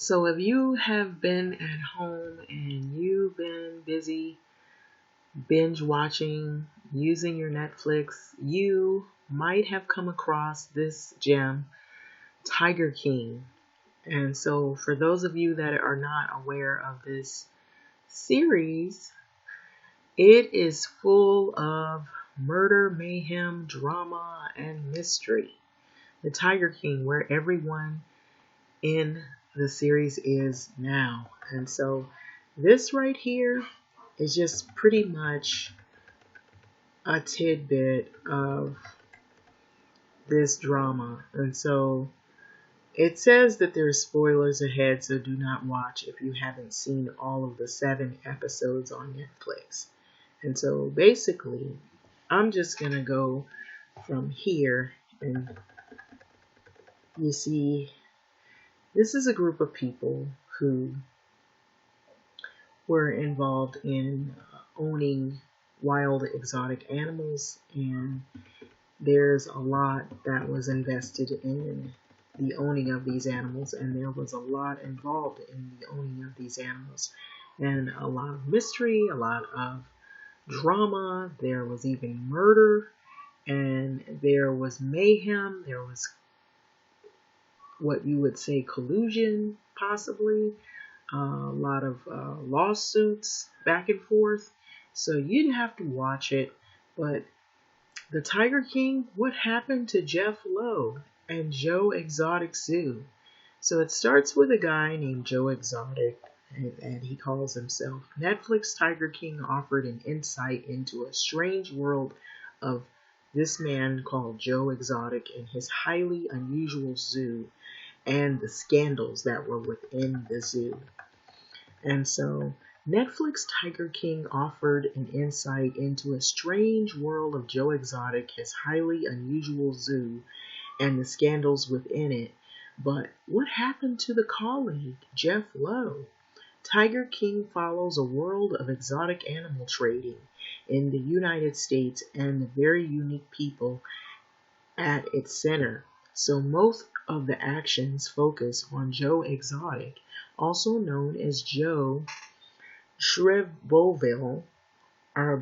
So if you have been at home and you've been busy binge watching, using your Netflix, you might have come across this gem, Tiger King. And so for those of you that are not aware of this series, it is full of murder, mayhem, drama, and mystery. The Tiger King, where everyone in the series is now. And so this right here is just pretty much a tidbit of this drama. And so it says that there's spoilers ahead, so do not watch if you haven't seen all of the 7 episodes on Netflix. And so basically, I'm just going to go from here, and you see, this is a group of people who were involved in owning wild exotic animals, and there's a lot that was invested in the owning of these animals, and there was a lot involved in the owning of these animals, and a lot of mystery, a lot of drama. There was even murder, and there was mayhem. There was what you would say collusion, possibly. A lot of lawsuits back and forth. So you'd have to watch it. But the Tiger King, what happened to Jeff Lowe and Joe Exotic Zoo? So it starts with a guy named Joe Exotic, and he calls himself Netflix Tiger King, offered an insight into a strange world of this man called Joe Exotic and his highly unusual zoo and the scandals that were within the zoo. And so Netflix Tiger King offered an insight into a strange world of Joe Exotic, his highly unusual zoo, and the scandals within it. But what happened to the colleague, Jeff Lowe? Tiger King follows a world of exotic animal trading in the United States and the very unique people at its center. So most of the actions focus on Joe Exotic, also known as Joe Shrevboville, or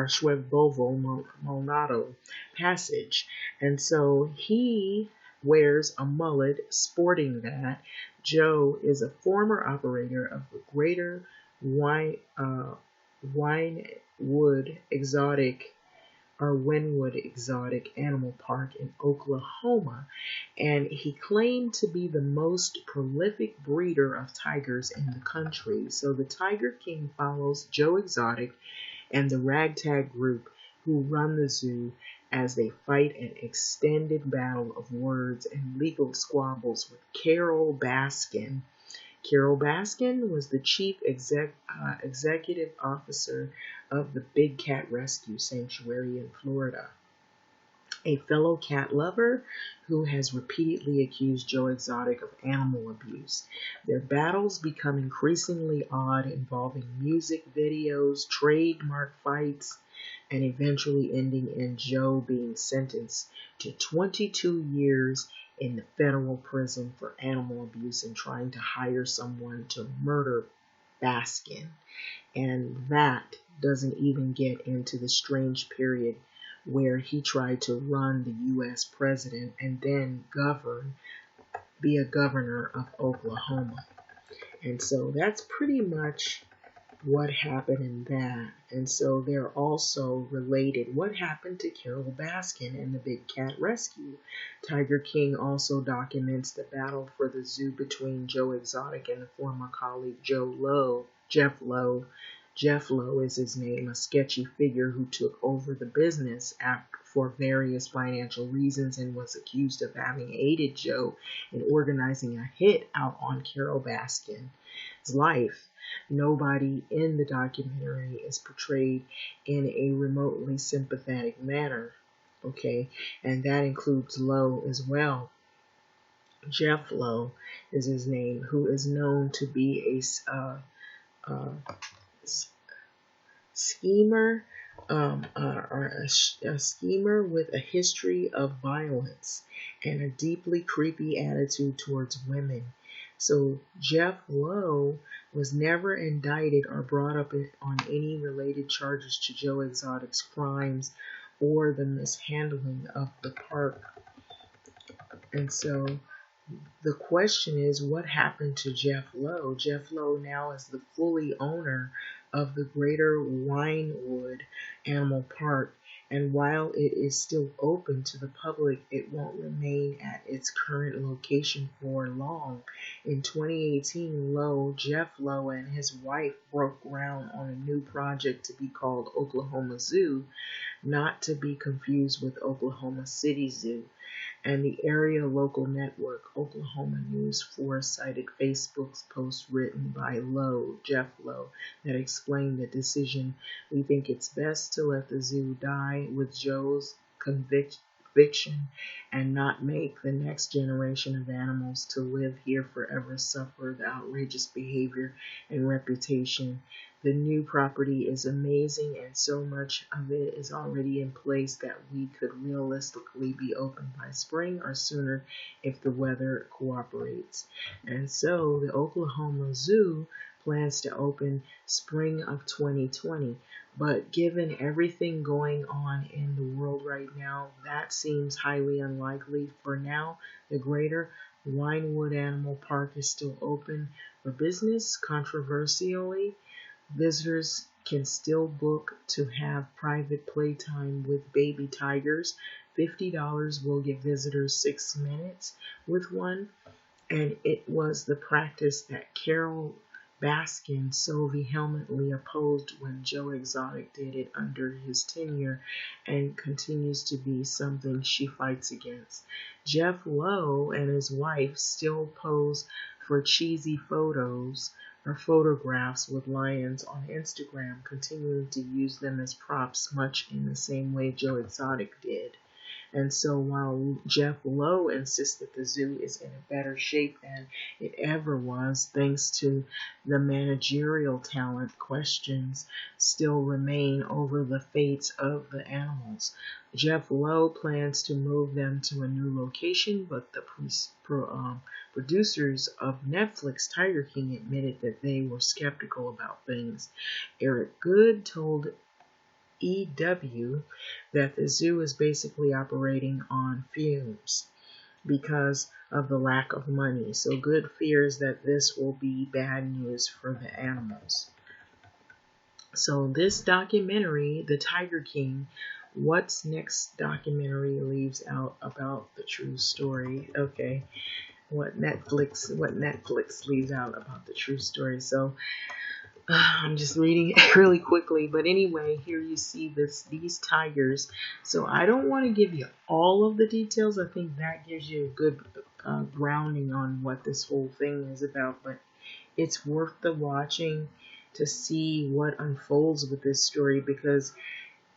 Shrevboville Monado Passage. And so he wears a mullet sporting that. Joe is a former operator of the Greater Winewood Exotic or Wynwood Exotic Animal Park in Oklahoma, and he claimed to be the most prolific breeder of tigers in the country. So the Tiger King follows Joe Exotic and the ragtag group who run the zoo as they fight an extended battle of words and legal squabbles with Carol Baskin. Carol Baskin was the chief executive officer of the Big Cat Rescue Sanctuary in Florida, a fellow cat lover who has repeatedly accused Joe Exotic of animal abuse. Their battles become increasingly odd, involving music videos, trademark fights, and eventually ending in Joe being sentenced to 22 years in the federal prison for animal abuse and trying to hire someone to murder Baskin. And that doesn't even get into the strange period where he tried to run the U.S. president and then be a governor of Oklahoma. And so that's pretty much what happened in that. And so they're also related. What happened to Carol Baskin and the Big Cat Rescue? Tiger King also documents the battle for the zoo between Joe Exotic and the former colleague Jeff Lowe. Jeff Lowe is his name, a sketchy figure who took over the business for various financial reasons and was accused of having aided Joe in organizing a hit out on Carol Baskin's life. Nobody in the documentary is portrayed in a remotely sympathetic manner, okay? And that includes Lowe as well. Jeff Lowe is his name, who is known to be a schemer, a schemer with a history of violence and a deeply creepy attitude towards women. So Jeff Lowe was never indicted or brought up on any related charges to Joe Exotic's crimes or the mishandling of the park. And so the question is, what happened to Jeff Lowe? Jeff Lowe now is the fully owner of the Greater Winewood Animal Park, and while it is still open to the public, it won't remain at its current location for long. In 2018, Jeff Lowe and his wife broke ground on a new project to be called Oklahoma Zoo, not to be confused with Oklahoma City Zoo. And the area local network Oklahoma News 4 cited Facebook's post written by Jeff Lowe, that explained the decision. We think it's best to let the zoo die with Joe's conviction and not make the next generation of animals to live here forever suffer the outrageous behavior and reputation. The new property is amazing, and so much of it is already in place that we could realistically be open by spring or sooner if the weather cooperates. And so the Oklahoma Zoo plans to open spring of 2020. But given everything going on in the world right now, that seems highly unlikely. For now, the Greater Winewood Animal Park is still open for business. Controversially, visitors can still book to have private playtime with baby tigers. $50 will give visitors 6 minutes with one, and it was the practice that Carol Baskin so vehemently opposed when Joe Exotic did it under his tenure, and continues to be something she fights against. Jeff Lowe and his wife still pose for cheesy photos or photographs with lions on Instagram, continuing to use them as props much in the same way Joe Exotic did. And so while Jeff Lowe insists that the zoo is in a better shape than it ever was, thanks to the managerial talent, questions still remain over the fates of the animals. Jeff Lowe plans to move them to a new location, but the producers of Netflix Tiger King admitted that they were skeptical about things. Eric Good told EW that the zoo is basically operating on fumes because of the lack of money. So Good fears that this will be bad news for the animals. So this documentary, The Tiger King, What's Next documentary leaves out about the true story. Okay. What Netflix leaves out about the true story. So I'm just reading it really quickly, but anyway, here you see these tigers. So I don't want to give you all of the details. I think that gives you a good grounding on what this whole thing is about, but it's worth the watching to see what unfolds with this story, because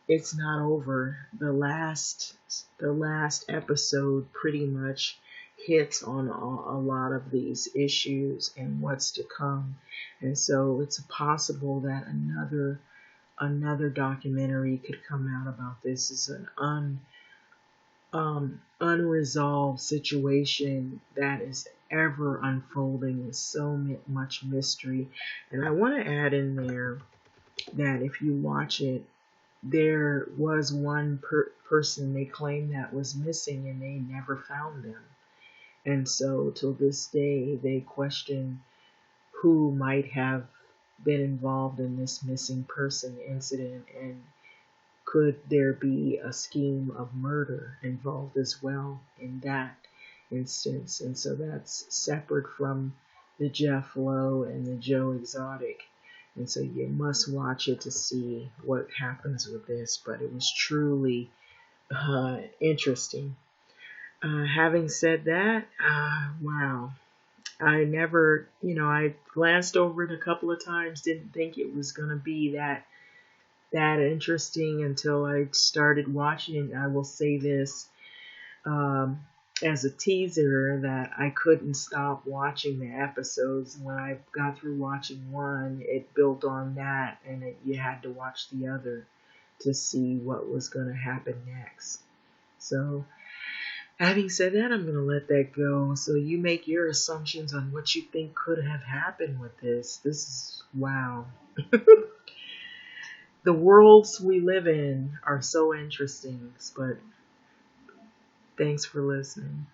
it's not over. The last episode pretty much hits on a lot of these issues and what's to come. And so it's possible that another documentary could come out about this. It's an unresolved situation that is ever unfolding with so much mystery. And I want to add in there that if you watch it, there was one person they claim that was missing, and they never found them. And so till this day, they question who might have been involved in this missing person incident, and could there be a scheme of murder involved as well in that instance. And so that's separate from the Jeff Lowe and the Joe Exotic. And so you must watch it to see what happens with this. But it was truly interesting. Having said that, wow. I never, I glanced over it a couple of times, didn't think it was going to be that interesting until I started watching. I will say this as a teaser, that I couldn't stop watching the episodes. When I got through watching one, it built on that, and you had to watch the other to see what was going to happen next. So Having said that, I'm going to let that go. So you make your assumptions on what you think could have happened with this. This is wow. The worlds we live in are so interesting, but thanks for listening.